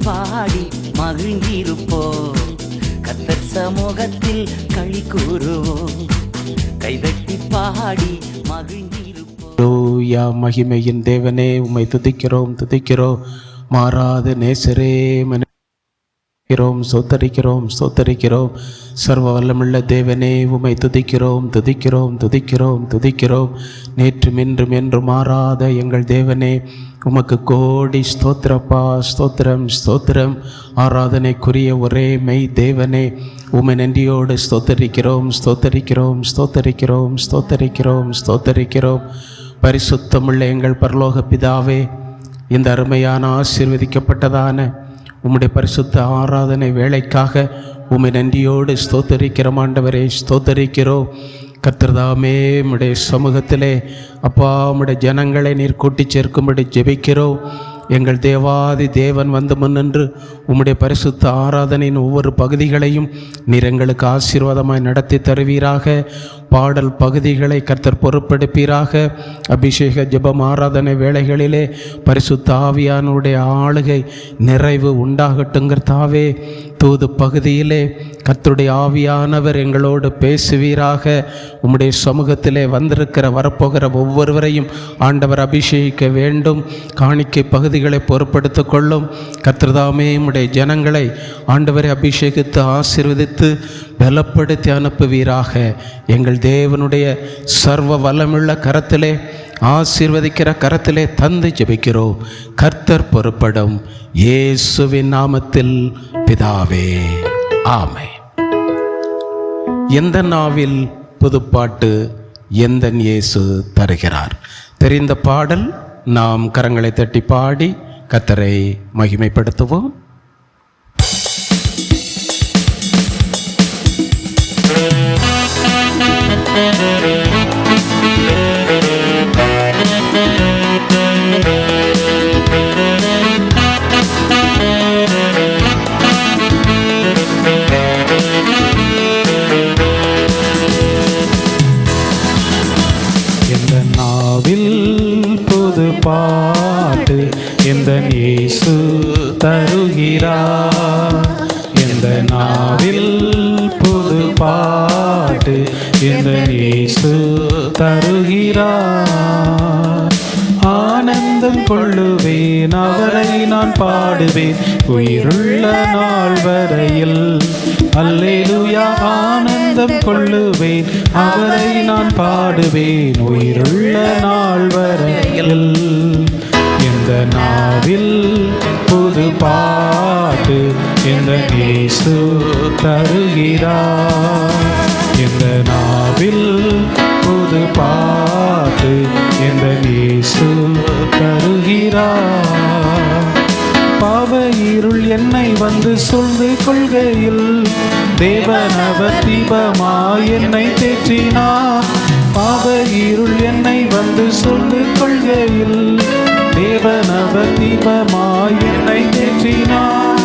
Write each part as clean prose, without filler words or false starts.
பாடி மகிழ்ந்திருப்போம். கர்த்தர் சமூகத்தில் களி கூறுவோம். கைதட்டி பாடி மகிழ்ந்திருப்போம். ஹல்லேலூயா. மகிமையின் தேவனே, உம்மை துதிக்கிறோம் துதிக்கிறோம். மாறாத நேசரே, ஸ்தோத்தரிக்கிறோம் ஸ்தோத்தரிக்கிறோம். சர்வ வல்லமுள்ள தேவனே, உம்மை துதிக்கிறோம் துதிக்கிறோம் துதிக்கிறோம் துதிக்கிறோம். நேற்றும் இன்றும் என்று மாறாத எங்கள் தேவனே, உமக்கு கோடி ஸ்தோத்திரப்பா. ஸ்தோத்திரம் ஸ்தோத்திரம். ஆராதனைக்குரிய ஒரே மெய் தேவனே, உம்மை நன்றியோடு ஸ்தோத்தரிக்கிறோம் ஸ்தோத்தரிக்கிறோம் ஸ்தோத்தரிக்கிறோம் ஸ்தோத்தரிக்கிறோம் ஸ்தோத்தரிக்கிறோம். பரிசுத்தமுள்ள எங்கள் பரலோக பிதாவே, இந்த அருமையான ஆசீர்வதிக்கப்பட்டதான உம்முடைய பரிசுத்த ஆராதனை வேளைக்காக உம்மை நன்றியோடு ஸ்தோத்தரிக்கிறோம் ஆண்டவரே, ஸ்தோத்தரிக்கிறோம். கர்த்தர்தாமே, உம்முடைய சமூகத்திலே அப்பா உம்முடைய ஜனங்களை நீர் கூட்டி சேர்க்கும்படி ஜெபிக்கிறோம். எங்கள் தேவாதி தேவன் வந்து முன்னின்று உம்முடைய பரிசுத்த ஆராதனையின் ஒவ்வொரு பகுதிகளையும் நீர் எங்களுக்கு ஆசீர்வாதமாய் நடத்தி தருவீராக. பாடல் பகுதிகளை கர்த்தர் பொறுப்பெடுப்பீராக. அபிஷேக ஜெபம் ஆராதனை வேளைகளிலே பரிசுத்த ஆவியானுடைய ஆளுகை நிறைவு உண்டாகட்டுங்கிறதாவே. தூது பகுதியிலே கர்த்தருடைய ஆவியானவர் எங்களோடு பேசுவீராக. உம்முடைய சமூகத்திலே வந்திருக்கிற வரப்போகிற ஒவ்வொருவரையும் ஆண்டவர் அபிஷேகிக்க வேண்டும். காணிக்கை பகுதிகளை பொறுப்படுத்தி கொள்ளும். கர்த்தர்தாமே உம்முடைய ஜனங்களை ஆண்டவரை அபிஷேகித்து ஆசீர்வதித்து பலப்படுத்தி அனுப்புவீராக. எங்கள் தேவனுடைய சர்வ வல்லமுள்ள கரத்திலே, ஆசீர்வதிக்கிற கரத்திலே தந்து ஜெபிக்கிறோம். கர்த்தர் பொறுப்படும். இயேசுவின் நாமத்தில் பிதாவே, ஆமென். எந்த நாவில் புதுப்பாட்டு எந்தன் இயேசு தருகிறார். தெரிந்த பாடல் நாம் கரங்களை தட்டி பாடி கர்த்தரை மகிமைப்படுத்துவோம். பாட்டு எந்தன் இயேசு தருகிறார். எந்த நாவில் புது பாட்டு எந்தன் இயேசு தருகிறார். ஆனந்தம் கொள்ளுவேன், அவரை நான் பாடுவேன் உயிருள்ள நாள் வரையில். அல்லேலூயா. ஆனந்தம் கொள்ளுவேன், அவரை நான் பாடுவேன் உயிருள்ள நாள் வரையில். இந்த நாவில் புது பாட்டு எந்தன் இயேசு தருகிறார். இந்த நாவில் புது பாட்டு எந்தன் இயேசு தருகிறார். பாவ இருள் என்னை வந்து சூழ்ந்து கொள்கையில் தேவனவர் தீபமாய் என்னை தேற்றினார். பாவ இருள் என்னை வந்து சூழ்ந்து கொள்கையில் தேவனவர் தீபமாய் என்னை தேற்றினார்.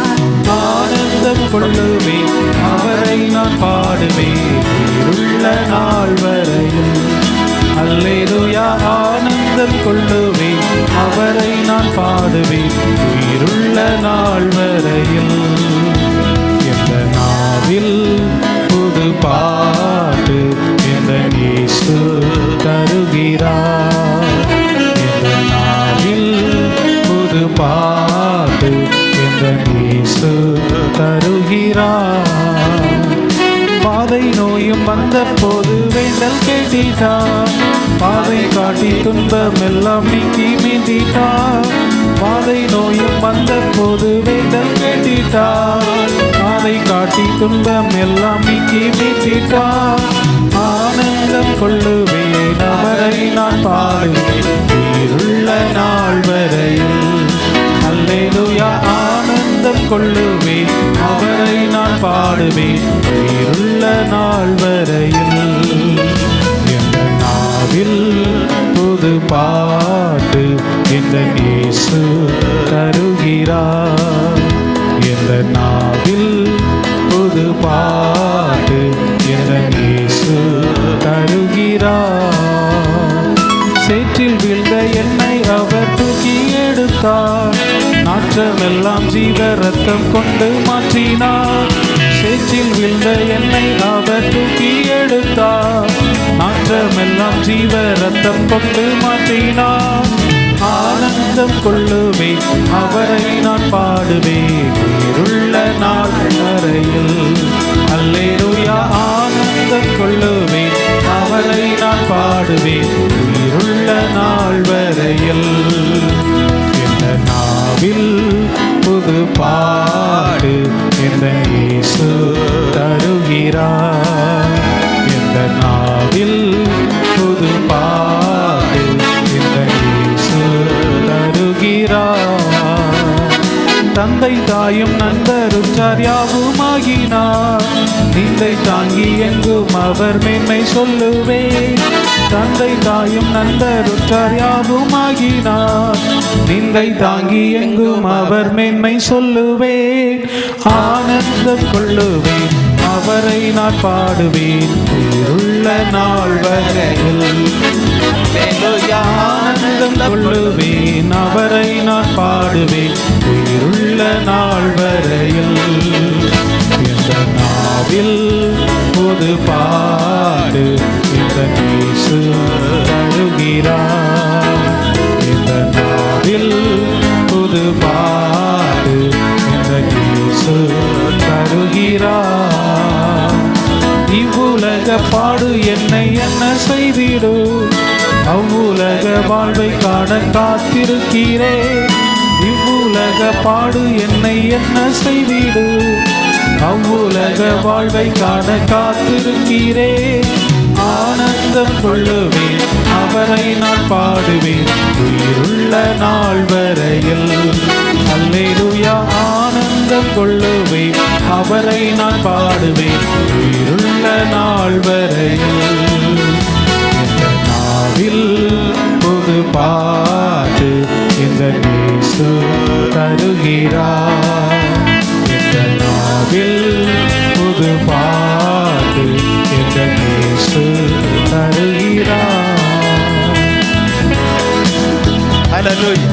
ஆனந்தம் கொள்ளுவேன், அவரை நான் பாடுவேன் உயிருள்ள நாள் வரையில். அல்லேலூயா. ஆனந்தம் கொள்ளுவேன், அவரை நான் பாடுவேன் உயிருள்ள நாள் வரையில். எந்த நாவில் புது பாட்டு எந்தன் இயேசு தருகிறார். எந்த நாவில் புது பாட்டு எந்தன் இயேசு தருகிறார். பாதை நோயும் வந்த போது வேண்டல் கேட்டிட்டார். பாதை காட்டி துன்பம் எல்லாம் நீக்கி மீண்டிட்டார். பாதை நோயும் வந்த போது வேண்டல் கேட்டிட்டார். பாதை காட்டி துன்பம் எல்லாம் நீக்கி மீண்டிட்டார். ஆனந்தம் கொள்ளுவேன், அவரை நான் பாடுவேன் உயிருள்ள நாள் வரையில். அல்லேலூயா. ஆனந்தம் கொள்ளுவேன், அவரை நான் பாடுவேன் உயிருள்ள நாள் வரையில். எந்த நாவில் புது பாட்டு எந்தன் இயேசு தருகிறார். எந்த நாவில் புது பாட்டு எந்தன் இயேசு தருகிறார். சேற்றில் வீழ்ந்த என்னை அவர் தூக்கி எடுத்தார். நாற்றமெல்லாம் ஜீவ ரத்தம் கொண்டு மாற்றினார். சேற்றில் விழுந்த என்னை அவர் தூக்கி எடுத்தார். நாற்றமெல்லாம் ஜீவ ரத்தம் கொண்டு மாற்றினார். ஆனந்தம் கொள்ளுவேன், அவரை நான் பாடுவேன் உயிருள்ள நாள் வரையில். அல்லேலூயா. ஆனந்தம் கொள்ளுவேன், அவரை நான் பாடுவேன் உயிருள்ள நாள் வரையில். இந்த நாவில் புது பாடு இந்த இயேசு தருகிறார். இந்த நாவில் புது பாடு இந்த இயேசு தருகிறார். தந்தை தாயும் நண்பருச்சார் யாவுமாகினார். நிந்தை தாங்கி எங்கும் அவர் மேன்மை சொல்லுவேன். தந்தை தாயும் நண்பருச்சார் யாவுமாகினார். நிந்தை தாங்கி எங்கும் அவர் மேன்மை சொல்லுவேன். ஆனந்தம் கொள்ளுவேன், அவரை நான் பாடுவேன் உயிருள்ள நாள் வரையில். ஆனந்தம் கொள்ளுவேன், அவரை நான் பாடுவேன் உயிருள்ள நாள் வரையில். இந்த நாவில் புது பாடு இந்த இயேசு தருகிறார். இந்த நாவில் புது பாடு இந்த இயேசு தருகிறார். இவ்வுலக பாடு என்னை என்ன செய்திடும், அவ்வுலக வாழ்வை காண காத்திருக்கிறேன். இவ்வுலக பாடு என்னை என்ன செய்திடு, அவ்வுலக வாழ்வை காண காத்திருக்கிறேன். ஆனந்தம் கொள்ளுவேன், அவரை நான் பாடுவேன் உயிருள்ள நாள் வரையில். அல்லேலூயா. ஆனந்தம் கொள்ளுவேன், அவரை நான் பாடுவேன் உயிருள்ள நாள் வரையில். இந்த நாவில் புது பாட்டு இந்த இயேசு தருகிறார். இந்த நாவில் புது பாட்டு இந்த இயேசு தருகிறார். ஹல்லேலூயா.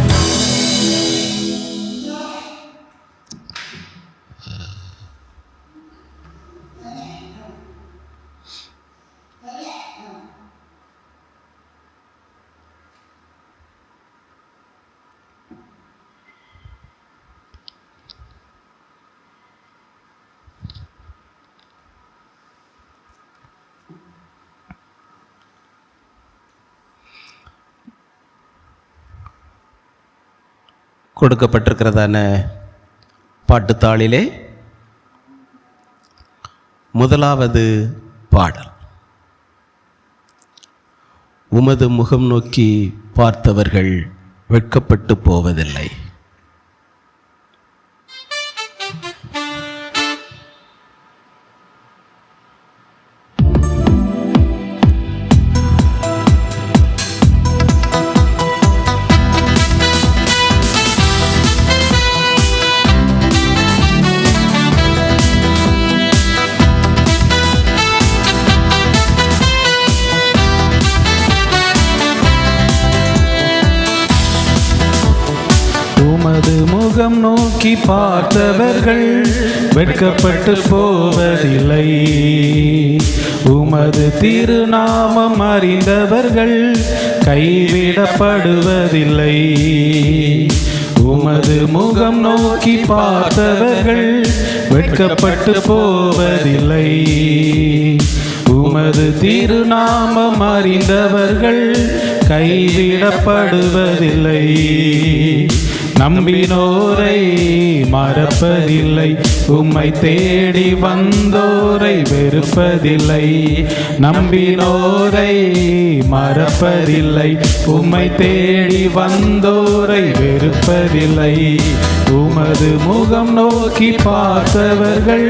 கொடுக்கப்பட்டிருக்கிறதான பாட்டுத்தாளிலே முதலாவது பாடல், உமது முகம் நோக்கி பார்த்தவர்கள் வெட்கப்பட்டு போவதில்லை. உமது முகம் நோக்கி பார்த்தவர்கள் வெட்கப்பட்டு போவதில்லை. உமது திருநாமம் அறிந்தவர்கள் கைவிடப்படுவதில்லை. உமது முகம் நோக்கி பார்த்தவர்கள் வெட்கப்பட்டு போவதில்லை. உமது திருநாமம் அறிந்தவர்கள் கைவிடப்படுவதில்லை. நம்பினோரை மறப்பதில்லை, உம்மை தேடி வந்தோரை வெறுப்பதில்லை. நம்பினோரை மறப்பதில்லை, உம்மை தேடி வந்தோரை வெறுப்பதில்லை. உமது முகம் நோக்கி பார்த்தவர்கள்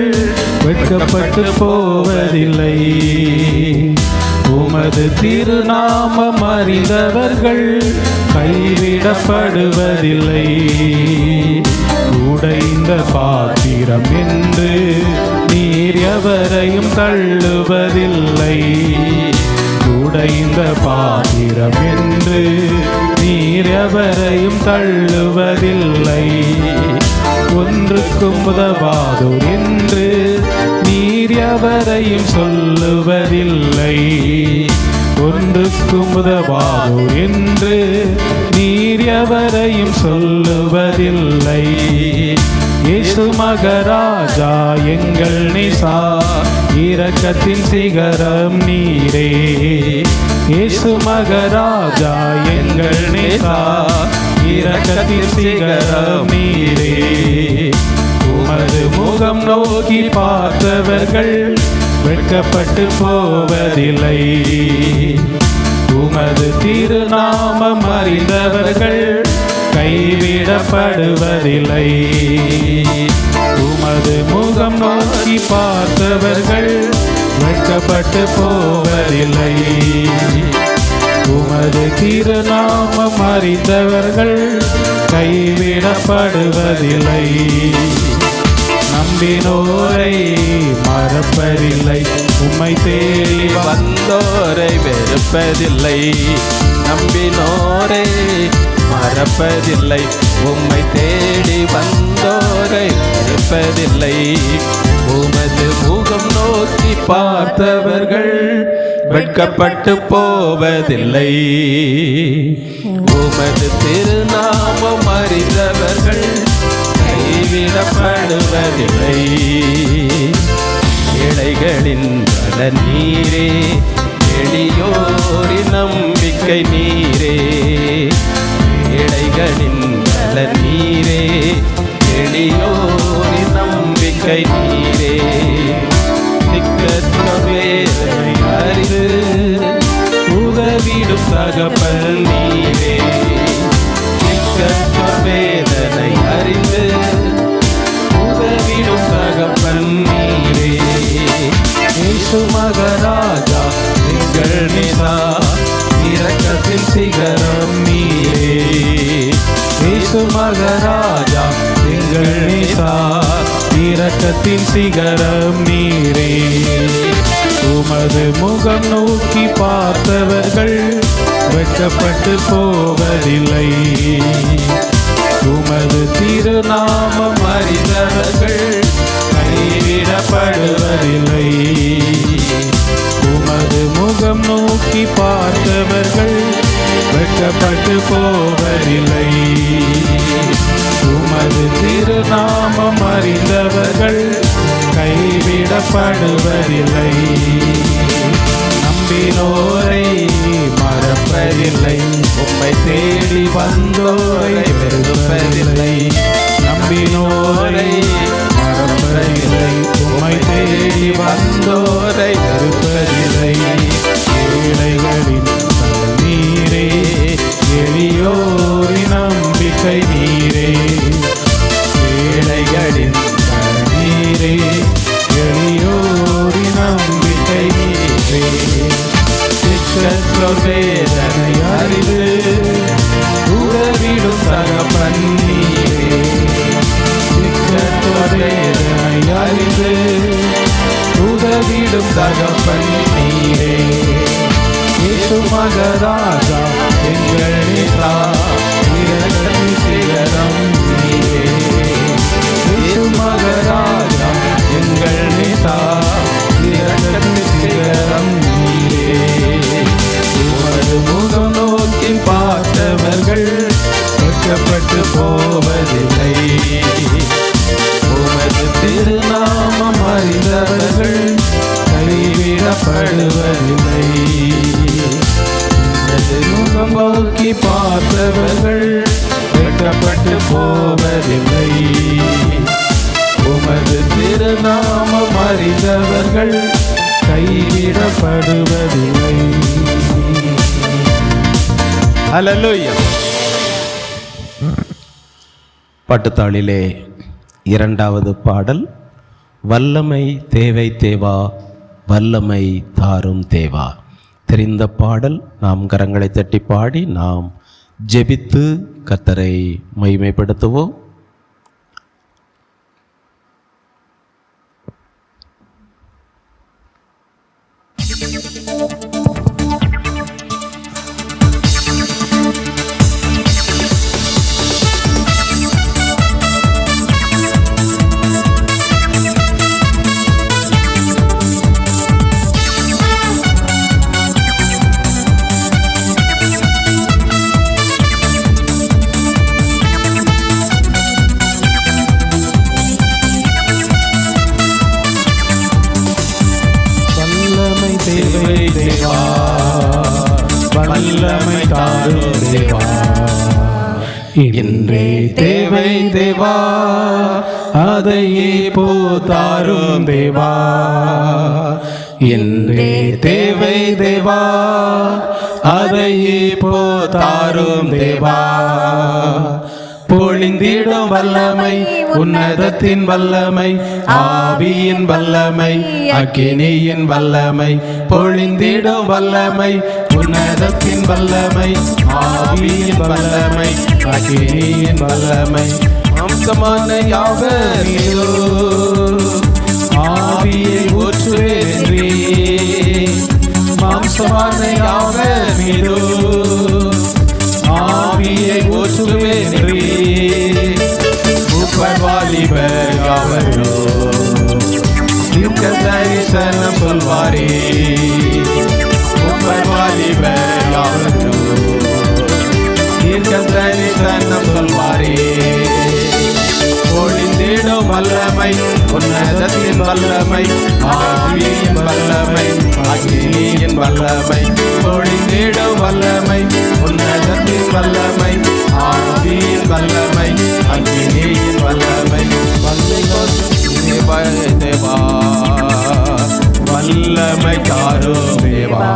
வெட்கப்பட்டு போவதில்லை. உமது திருநாமம் அறிந்தவர்கள் கைவிடப்படுவதில்லை. உடைந்த பாத்திரம் என்று நீர் எவரையும் தள்ளுவதில்லை. உடைந்த பாத்திரம் என்று நீர் எவரையும் தள்ளுவதில்லை. ஒன்றுக்கும் உதவாதோர் என்று நீர் எவரையும் சொல்லுவதில்லை. ஒன்றுக்கும் உதவாதோர் என்று நீர் எவரையும் சொல்லுவதில்லை. இயேசு மகராஜா எங்கள் நேசா, இரக்கத்தின் சிகரம் நீரே. இயேசு மகராஜா எங்கள் நேசா, இரக்கத்தின் சிகரம் நீரே. உமது முகம் நோக்கி பார்த்தவர்கள் வெட்கப்பட்டு போவதில்லை. உமது திருநாமம் அறிந்தவர்கள் கைவிடப்படுவதில்லை. உமது முகம் நோக்கி பார்த்தவர்கள் வெட்கப்பட்டு போவதில்லை. உமது திருநாமம் அறிந்தவர்கள் கைவிடப்படுவதில்லை. நம்பினோரை மறப்பதில்லை, உம்மை தேடி வந்தோரை வெறுப்பதில்லை. நம்பினோரை மறப்பதில்லை, உம்மை தேடி வந்தோரை வெறுப்பதில்லை. உமது முகம் நோக்கி பார்த்தவர்கள் வெட்கப்பட்டு போவதில்லை. உமது திருநாமம் அறிந்தவர்கள் கைவிடப்படுவதில்லை. ஏழைகளின் பலன் நீரே, எளியோரின் நம்பிக்கை நீரே. ஏழைகளின் பலன் நீரே, எளியோரின் நம்பிக்கை நீரே. திக்கற்ற வேதனை அறிந்து உதவிடும் தகப்பன் நீரே. திக்கற்ற வேதனை அறிந்து உதவிடும் தகப்பன் நீரே. இயேசு மகராஜா எங்கள் நேசா, இரக்கத்தின் சிகரம் நீரே. இயேசு மகராஜா எங்கள் நேசா, இரக்கத்தின் சிகரம் நீரே. உமது முகம் நோக்கி பார்த்தவர்கள் வெட்கப்பட்டு போவதில்லை. உமது திருநாமம் அறிந்தவர்கள் கைவிடப்படுவதில்லை. உமது முகம் நோக்கி பார்த்தவர்கள் வெட்கப்பட்டு போவதில்லை. உமது திருநாமம் அறிந்தவர்கள் கைவிடப்படுவதில்லை. நம்பினோரை மறப்பதில்லை, உம்மை தேடி வந்தோரை வெறுப்பதில்லை. நம்பினோரை மறப்பதில்லை, உம்மை தேடி வந்தோரை வெறுப்பதில்லை. ஏழைகளின் பலன் நீரே, எளியோரின் நம்பிக்கை நீரே. ஏழைகளின் பலன் நீரே, எளியோரின் நம்பிக்கை நீரே. சிக்கற்றோர் வேதனை அறிந்து உதவிடும் தகப்பன் நீரே. சிக்கற்றோர் வேதனை அறிந்து உதவிடும் தகப்பன் நீரே. இயேசு மகராஜா எங்கள் நேசா, இரக்கத்தின் சிகரம் நீரே. இயேசு மகராஜா எங்கள் நேசா, இரக்கத்தின் சிகரம் நீரே. உமது முகம் நோக்கி பார்த்தவர்கள் வெட்கப்பட்டு போவதில்லை. உமது திருநாமம் அறிந்தவர்கள் கைவிடப்படுவதில்லை. உமது முகம் நோக்கி பார்த்தவர்கள் வெட்கப்பட்டு போவதில்லை. உமது திருநாமம் அறிந்தவர்கள் கைவிடப்படுவதில்லை. ஹல்லேலூயா. பாட்டுத்தாளிலே இரண்டாவது பாடல், வல்லமை தேவை தேவா, வல்லமை தாரும் தேவா. தெரிந்த பாடல். நாம் கரங்களை தட்டி பாடி நாம் ஜெபித்து கர்த்தரை மகிமைப்படுத்துவோம். இன்றே தேவை தேவா, அதையே போதாரும் தேவா. இன்றே தேவை தேவா, அதையே போதாரும் தேவா. பொழிந்திடும் வல்லமை, உன்னதத்தின் வல்லமை, ஆவியின் வல்லமை, அக்கினியின் வல்லமை. பொழிந்திடும் வல்லமை, உன்னதத்தின் வல்லமை, ஆவியின் வல்லமை, அக்கினியின் வல்லமை. மாம்சமான யாவர் மீதோ ஆவியை ஊற்றுவேன்றி, மாம்சமான யாவர் மீதோ ஆவியை ஊற்றுவேன்றி. மூப்பர் வாலிபர் யாவரோ தீர்க்க தரிசனம் சொல்வாரே. மூப்பர் வாலிபர் யாவரோ தீர்க்க தரிசனம் சொல்வாரே. பொழிந்திடும் வல்லமை, உன்னதத்தின் வல்லமை, ஆவியின் வல்லமை, அக்கினியின் வல்லமை. பொழிந்திடும் வல்லமை, உன்னதத்தின் வல்லமை, ஆவியின் வல்லமை, அக்கினியின் வல்லமை. தேவா, வல்லமை தாரும் தேவா.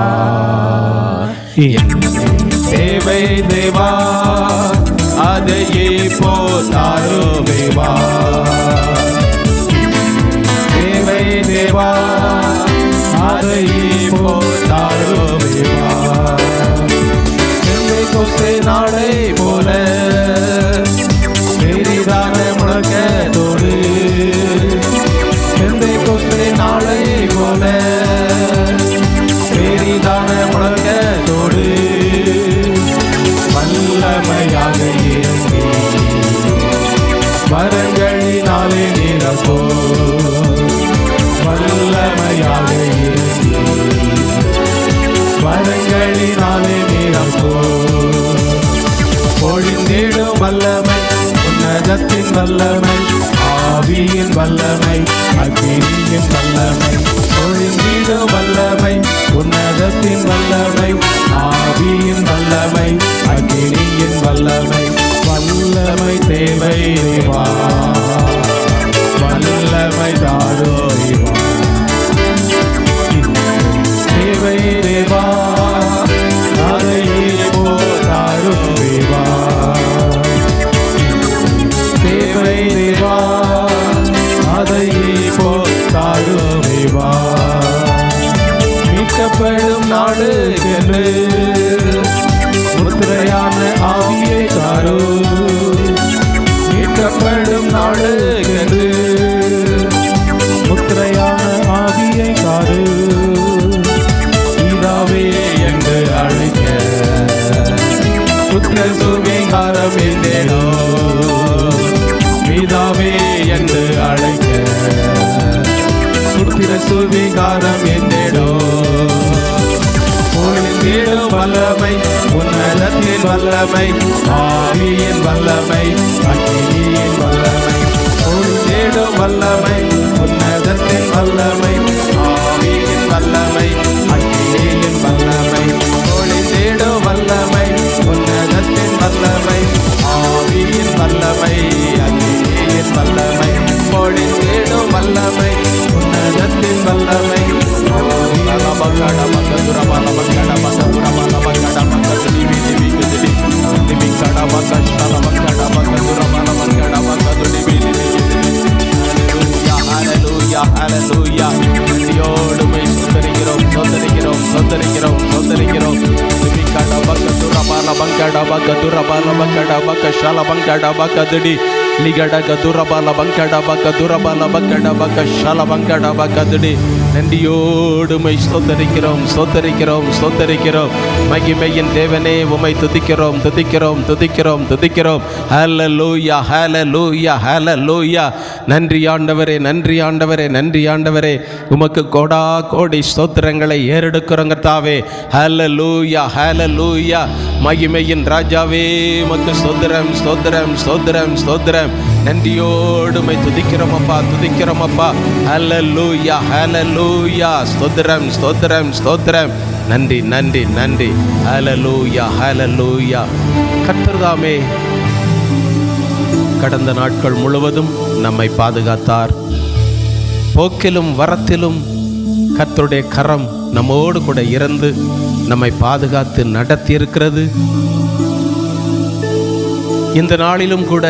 தேவை தேவா, அதையே போதாரும் தேவா. தேவை தேவா, அதையே போதாரும் தேவா. கொஸ்தே நாளை போல பெரிதான முழக்கத்தோடு, கொஸ்தே நாளை போல பெரிதான முழக்கத்தோடு வல்லமையாக இறங்கி வரங்களினாலே நிரப்போ. வல்லமையாக இறங்கி வரங்களினாலே நிரப்போ. பொழிந்திடும் வல்லமை, உன்னதத்தின் வல்லமை, ஆவியின் வல்லமை, அக்கினியின் வல்லமை. பொழிந்திடும் வல்லமை, உன்னதத்தின் வல்லமை, ஆவியின் வல்லமை, அக்கினியின் வல்லமை. வல்லமை தேவை தேவா, வல்லமை தாரோ தேவா. தேவை தேவா, அதையே போதாரும் தேவா. தேவை தேவா, அதையே போதாரும் தேவா. மீட்கப்படும் நாடு என்று முத்திரையான ஆவியை தாரோ. மீட்கப்படும் நாடு என்று முத்திரையான ஆவியை தாரோ. பிதாவே என்று அழைக்க புத்திர சுவிகாரம் என்றேனோ. பிதாவே என்று அழைக்க புத்திர சுவிகாரம் என்றேனோ. பொழிந்திடும் வல்லமை, உன்னதத்தின் வல்லமை, ஆவியின் வல்லமை, அக்கினியின் வல்லமை. பொழிந்திடும் வல்லமை, உன்னதத்தின் வல்லமை, ஆவியின் வல்லமை, அக்கினியின் வல்லமை. பொழிந்திடும் வல்லமை, உன்னதத்தின் வல்லமை, ஆவியின் வல்லமை, அக்கினியின் வல்லமை. பொழிந்திடும் வல்லமை, உன்னதத்தின் வல்லமை, நன்றியோடுமை ஸ்தோத்தரிக்கிறோம், ஸ்தோத்தரிக்கிறோம், ஸ்தோத்தரிக்கிறோம். மகிமையின் தேவனே, உம்மை துதிக்கிறோம், துதிக்கிறோம், துதிக்கிறோம், துதிக்கிறோம். ஹல்லேலூயா, ஹல்லேலூயா, ஹல்லேலூயா. நன்றி ஆண்டவரே, நன்றி ஆண்டவரே, நன்றி ஆண்டவரே. உமக்கு கோடா கோடி ஸ்தோத்திரங்களை ஏறெடுக்கிறோம் கர்த்தாவே. ஹல்லேலூயா, ஹல்லேலூயா. மகிமையின் ராஜாவே, உமக்கு ஸ்தோத்திரம், ஸ்தோத்திரம், ஸ்தோத்திரம், ஸ்தோத்திரம். நன்றியோடுமை துதிக்கிறோம் அப்பா, துதிக்கிறோம் அப்பா. ஹல்லேலூயா, ஹல்லேலூயா. ஸ்தோத்திரம், ஸ்தோத்திரம், ஸ்தோத்திரம். நன்றி, நன்றி, நன்றி. ஹல்லேலூயா, ஹல்லேலூயா. கர்த்தர்தாமே கடந்த நாட்கள் முழுவதும் நம்மை பாதுகாத்தார். போக்கிலும் வரத்திலும் கர்த்தருடைய கரம் நம்மோடு கூட இருந்து நம்மை பாதுகாத்து நடத்தி இருக்கிறது. இந்த நாளிலும் கூட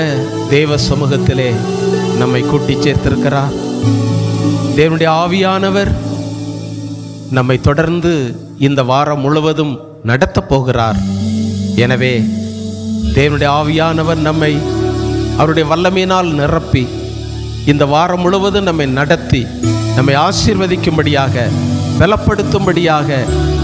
தேவ சமூகத்திலே நம்மை கூட்டி சேர்த்திருக்கிறார். தேவனுடைய ஆவியானவர் நம்மை தொடர்ந்து இந்த வாரம் முழுவதும் நடத்தப் போகிறார். எனவே தேவனுடைய ஆவியானவர் நம்மை அவருடைய வல்லமையினால் நிரப்பி இந்த வாரம் முழுவதும் நம்மை நடத்தி நம்மை ஆசீர்வதிக்கும்படியாக, பலப்படுத்தும்படியாக,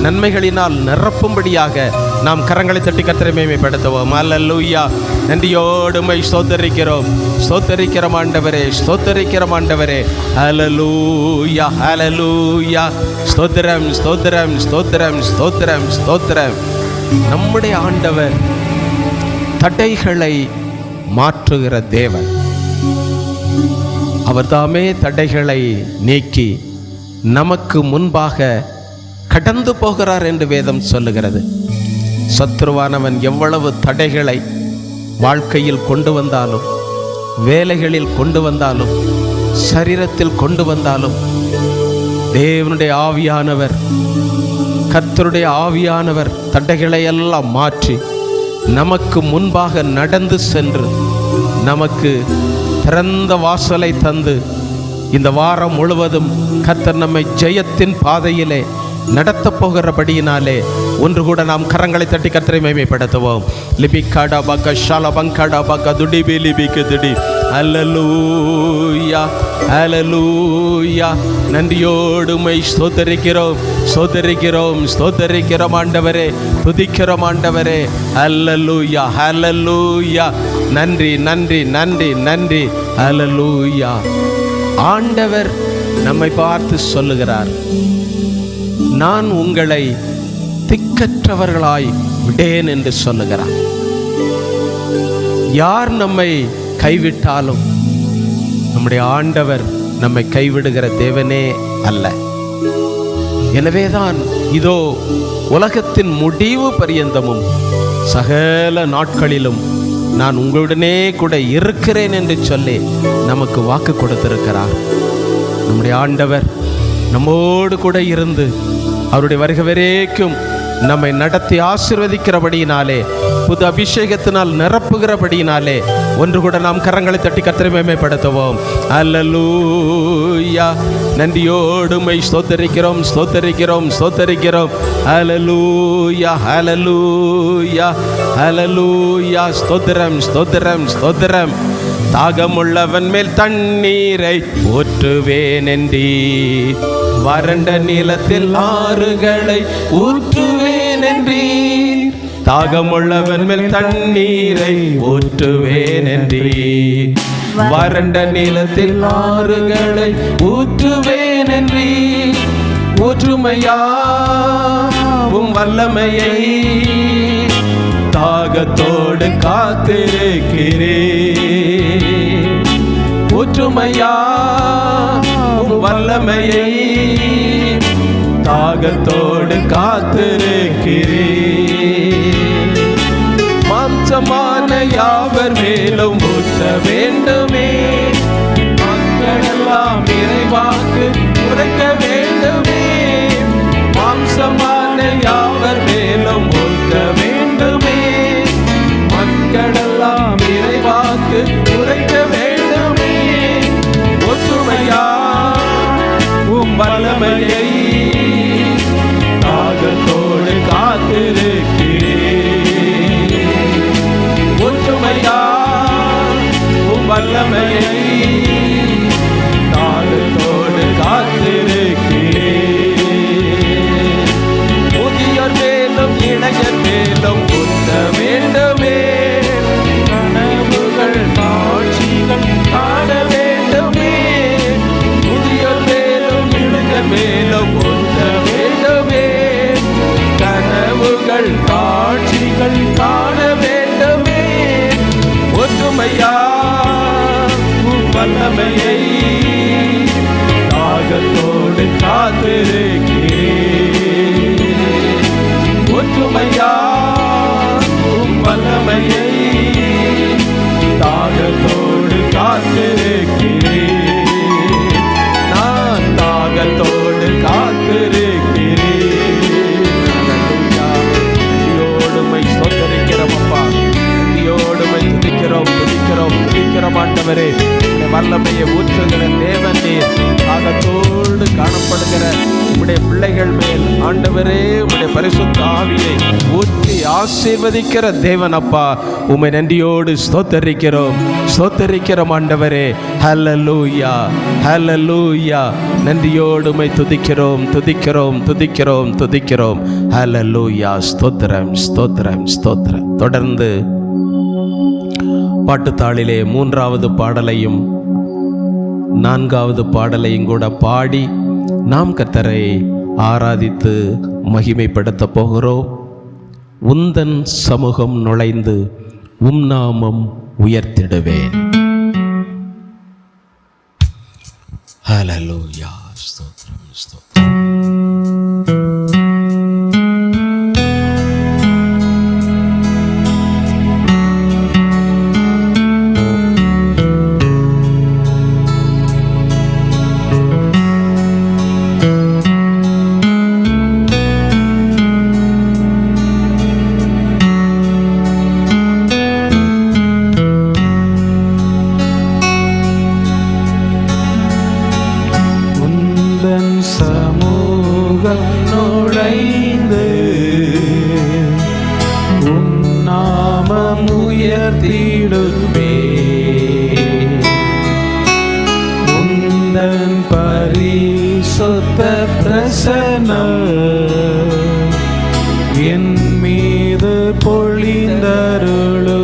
நன்மைகளினால் நிரப்பும்படியாக நாம் கரங்களை தட்டி கர்த்தரை மகிமைப்படுத்துவோம். அல்லேலூயா. நன்றியோடு உம்மை ஸ்தோத்தரிக்கிறோம். ஸ்தோத்தரிக்கிறோம் ஆண்டவரே, ஸ்தோத்தரிக்கிறோம் ஆண்டவரே. அல்லேலூயா, அல்லேலூயா. ஸ்தோத்திரம், ஸ்தோத்திரம், ஸ்தோத்திரம், ஸ்தோத்திரம், ஸ்தோத்திரம். நம்முடைய ஆண்டவர் தடைகளை மாற்றுகிற தேவன். அவர் தாமே தடைகளை நீக்கி நமக்கு முன்பாக கடந்து போகிறார் என்று வேதம் சொல்லுகிறது. சத்ருவானவன் எவ்வளவு தடைகளை வாழ்க்கையில் கொண்டு வந்தாலும், வேலைகளில் கொண்டு வந்தாலும், சரீரத்தில் கொண்டு வந்தாலும், தேவனுடைய ஆவியானவர், கர்த்தருடைய ஆவியானவர் தடைகளை எல்லாம் மாற்றி நமக்கு முன்பாக நடந்து சென்று நமக்கு திறந்த வாசலை தந்து இந்த வாரம் முழுவதும் கர்த்தர் நம்மை ஜெயத்தின் பாதையிலே நடத்தப் போகிறபடியினாலே ஒன்று கூட நாம் கரங்களை தட்டி கர்த்தரை மகிமைப்படுத்துவோம். லிபிகாடா பக்க ஷாலா பங்காடா பக்க துடிபி லிபிக்கு துடி. அல்லேலூயா, அல்லேலூயா. நன்றியோடு உம்மை ஸ்தோத்தரிக்கிறோம், ஸ்தோத்தரிக்கிறோம், ஸ்தோத்தரிக்கிறோம் ஆண்டவரே, துதிக்கிறோம் ஆண்டவரே. அல்லேலூயா, அல்லேலூயா. நன்றி, நன்றி, நன்றி, நன்றி. அல்லேலூயா. ஆண்டவர் நம்மை பார்த்து சொல்லுகிறார், நான் உங்களை திக்கற்றவர்களாய் விடேன் என்று சொல்லுகிறார். யார் நம்மை கைவிட்டாலும் நம்முடைய ஆண்டவர் நம்மை கைவிடுகிற தேவனே அல்ல. எனவேதான் இதோ உலகத்தின் முடிவு பரியந்தமும் சகல நாட்களிலும் நான் உங்களுடனே கூட இருக்கிறேன் என்று சொல்லி நமக்கு வாக்கு கொடுத்திருக்கிறார். நம்முடைய ஆண்டவர் நம்மோடு கூட இருந்து அவருடைய வருகை வரைக்கும் நம்மை நடத்தி ஆசீர்வதிக்கிறபடியினாலே, புது அபிஷேகத்தினால் நிரப்புகிறபடியினாலே ஒன்று கூட நாம் கரங்களை தட்டி கர்த்தரை மகிமைப்படுத்துவோம். அல்லேலூயா. நன்றியோடு உம்மை ஸ்தோத்தரிக்கிறோம், ஸ்தோத்தரிக்கிறோம், ஸ்தோத்தரிக்கிறோம். அல்லேலூயா, அல்லேலூயா, அல்லேலூயா. ஸ்தோத்திரம், ஸ்தோத்திரம், ஸ்தோத்திரம். தாகமுள்ளவன் மேல் தண்ணீரை ஊற்றுவேன் என்றீர், வறண்ட நிலத்தில் ஆறுகளை ஊற்றுவேன் என்றீர். தாகமுள்ளவன் மேல் தண்ணீரை ஊற்றுவேன் என்றீர், வறண்ட நிலத்தில் ஆறுகளை ஊற்றுவேன் என்றீர். ஊற்றுமையா உம் வல்லமையை தாகத்தோடு காத்திருக்கிறேன். ஊற்றுமையா உம் வல்லமையை தாகத்தோடு காத்திருக்கிறேன். மாம்சமான யாவர் மேலும் ஊற்ற வேண்டுமே, மக்களெல்லாம் இறைவாக்கு உரைக்க வேண்டுமே. மாம்சமான யாவர் மேலும் ஊற்ற வேண்டுமே, மக்களெல்லாம் இறைவாக்கு உரைக்க வேண்டுமே. ஒற்றுமையா உம் வல்லமையை தாகத்தோடு காத்திருக்கிறேன். ஒற்றுமையா உம் வல்லமையை தாகத்தோடு காத்திருக்கிறேன். முதியோர் மேலும் இளைஞர் மேலும் ஊற்ற வேண்டுமே, கனவுகள் காட்சிகள் காண வேண்டுமே. முதியோர் மேலும் இளைஞர் மேலும் ஊற்ற வேண்டுமே, கனவுகள் காட்சிகள் காண வேண்டுமே. ஒற்றுமையா உம் வல்லமையை தாகத்தோடு காத்திருக்கிறேன். ஒற்றுமையா உம் வல்லமையை தாகத்தோடு ஆண்டவரே. உம்முடைய வல்லமையை ஊற்றுகிற தேவன் நீர். ஆகத்தோடு காணப்படுகிற உம்முடைய பிள்ளைகள் மேல் ஆண்டவரே உம்முடைய பரிசுத்த ஆவியை ஊற்றி ஆசீர்வதிக்கிற தேவன் அப்பா, உம்மை நன்றியோடு ஸ்தோத்தரிக்கிறோம் ஆண்டவரே. ஹல்லேலூயா, ஹல்லேலூயா. நன்றியோடு உம்மை துதிக்கிறோம். ஹல்லேலூயா. ஸ்தோத்திரம். தொடர்ந்து பாட்டுத்தாளிலே 3வது பாடலையும் 4வது பாடலையும் கூட பாடி நாம் கர்த்தரை ஆராதித்து மகிமைப்படுத்த போகிறோம். உந்தன் சமூகம் நுழைந்து உம் நாமம் உயர்த்திடுவேன். ஹல்லேலூயா. ஸ்தோத்திரம். சமூகம் நுழைந்து உம் நாமம் உயர்த்திடுவே. உந்தன் பரிசுத்த பிரசன்னம் என் மீது பொழிந்தருளு.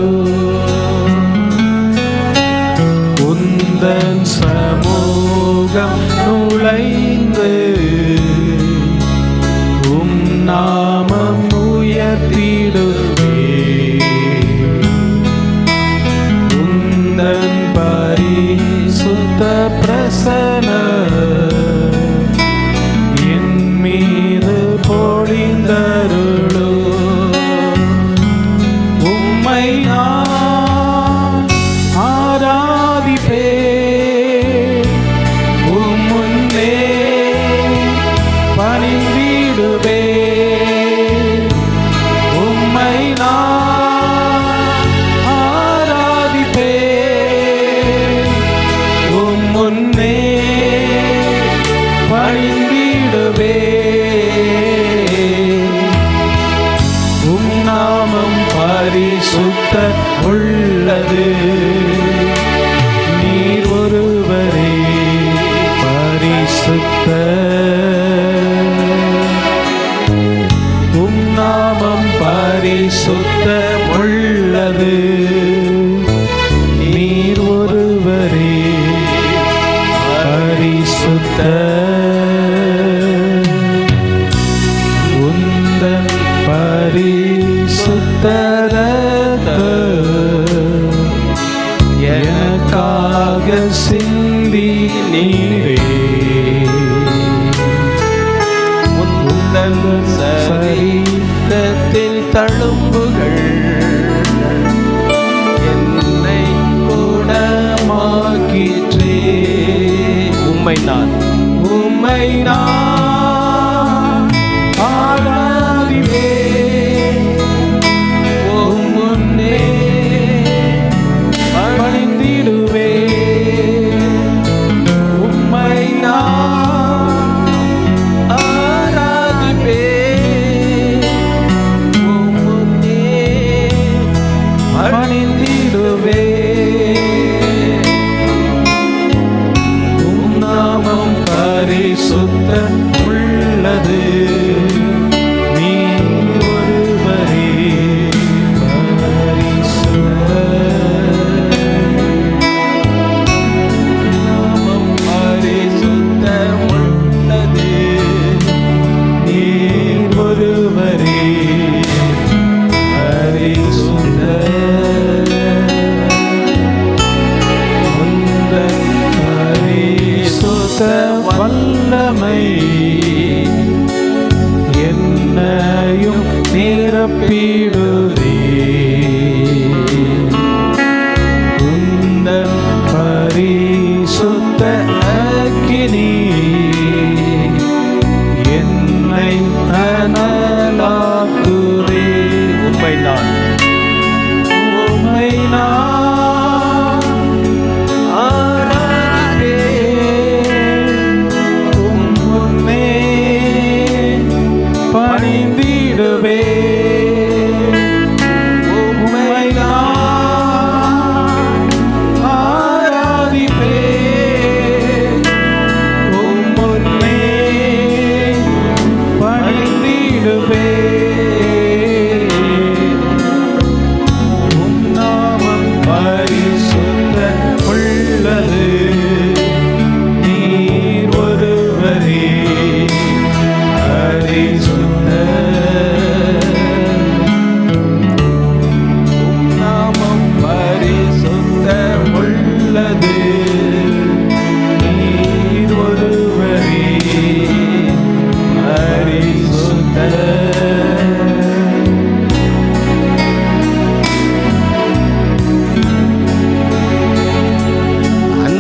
உந்தன் சமூகம் நுழைந்து உம் நாமம் உயர்த்திடுவே. உந்தன் பரிசுத்த பிரசன்னம் என் மீது பொழிந்தருளு. உம்மை நான் ஆராதிப்பேன். உம் முன்னே பணிந்திடுவேன். உம்மை நான் ஆராதிப்பேன். உம் முன்னே பணிந்திடுவேன். உம் நாமம் பரிசுத்த உள்ளது. நீர் ஒருவரே பரிசுத்த. உம் நாமம் பரிசுத்த உள்ளது. நீர் ஒருவரே பரிசுத்த. உந்தன் பரிசுத்த இரத்தம் எனக்காக சிந்தி நீரே. உந்தன் சரீரத்தின் தழும்புகள் என்னை குணமாக்கிற்றே. உம்மை நான் ஆராதிப்பேன். உம் முன்னே பணிந்திடுவேன். உம்மை நான் ஆராதிப்பேன். உம் முன்னே பணிந்திடுவேன். உம் நாமம்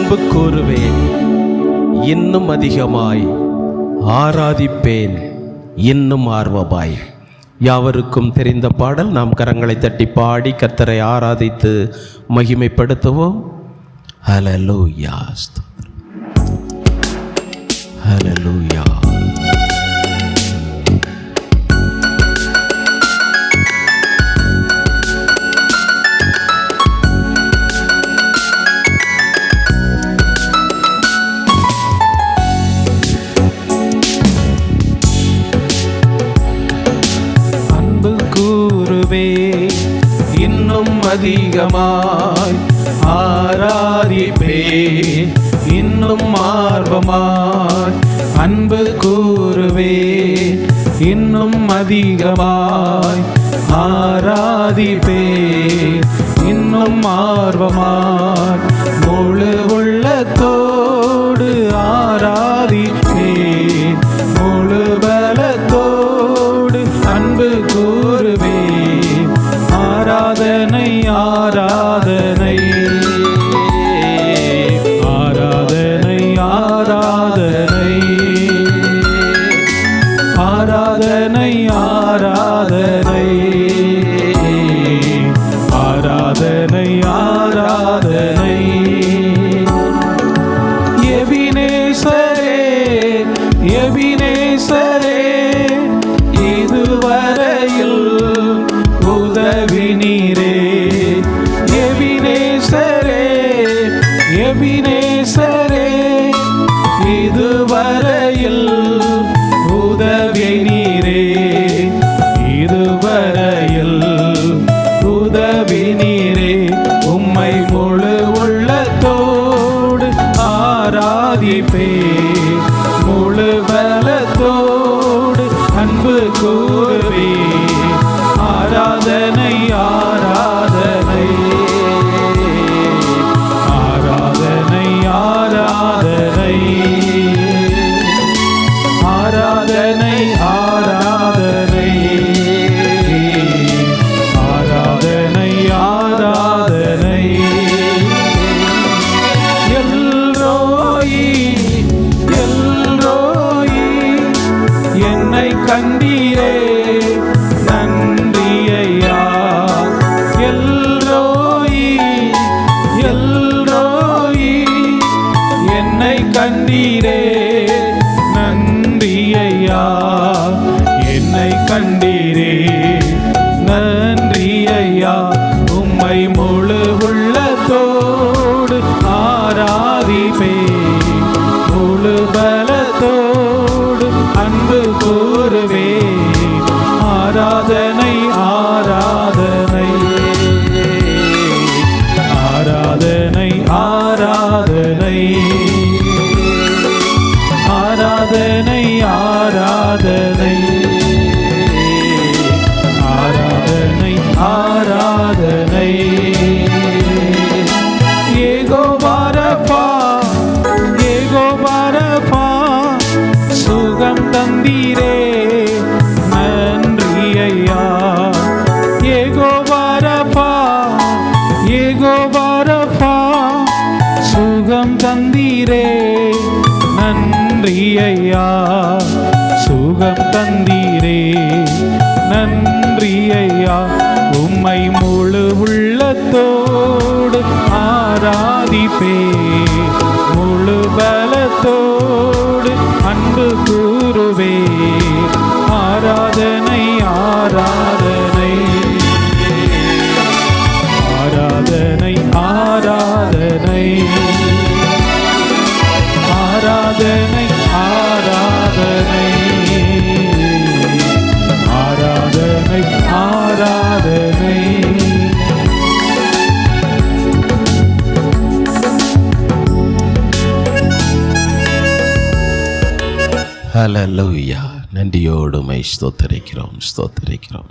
அன்பு கூறுவேன், இன்னும் அதிகமாய் ஆராதிப்பேன், இன்னும் ஆர்வமாய். யாவருக்கும் தெரிந்த பாடல். நாம் கரங்களை தட்டி பாடி கர்த்தரை ஆராதித்து மகிமைப்படுத்துவோம். ஹல்லேலூயா, ஹல்லேலூயா. இன்னும் அதிகமாய் ஆராதிப்பேன், இன்னும் ஆர்வமாய் அன்பு கூறுவேன், இன்னும் அதிகமாய் ஆராதிப்பேன், இன்னும் ஆர்வமாய் முழு உள்ளத்தோடு ஆராதிப்பேன், முழு பலத்தோடு அன்பு கூறுவேன். ஆராதனை ஆராதனை ஆராதனை ஆராதனை ஆராதனை ஆராதனை ஆராதனை ஆராதனை. எபினேசரே எபினேசரே இதுவரையில் உதவி நீரே. எபினேசரே எபினேசரே இதுவரையில் உதவி நீரே, இதுவரையில் உதவி நீரே. உம்மை முழு உள்ளத்தோடு ஆராதிப்பேன், முழு பலத்தோடு அன்பு கூறுவேன். ஆராதனை ஆராதனை ஆராதனை ஆராதனை ஆராதனை ஆராதனை ஆராதனை ஆராதனை. எல்ரோயி எல்ரோயி என்னை கண்டீரே, நன்றி ஐயா. எல்ரோயி எல்ரோயி என்னை கண்டீரே, நன்றி ஐயா. என்னை கண்டீரே, நன்றி ஐயா. உம்மை முழு உள்ளத்தோடு ஆராதிப்பேன், முழு பலத்தோடு அன்பு கூறுவேன். ஆராதனை ஆராதனை ஆராதனை ஆராதனை ஆராதனை ஆராதனை ஆராதனை ஆராதனை. யெகோவா ரஃபா யெகோவா ரஃபா சுகம் தந்தீரே, நன்றி ஐயா. யெகோவா ரஃபா யெகோவா ரஃபா சுகம் தந்தீரே, நன்றி ஐயா. சுகம் தந்தீரே, நன்றி ஐயா. உம்மை முழு உள்ளத்தோடு ஆராதிப்பேன், முழு பலத்தோடு அன்பு கூறுவேன். ஆராதனை ஆராதனை ஆராதனை ஆராதனை ஆராதனை ஆராதனை ஆராதனை ஆராதனை. ஹல்லேலூயா. நன்றியோடு மை ஸ்தோத்தரிக்கிறோம் ஸ்தோத்தரிக்கிறோம்.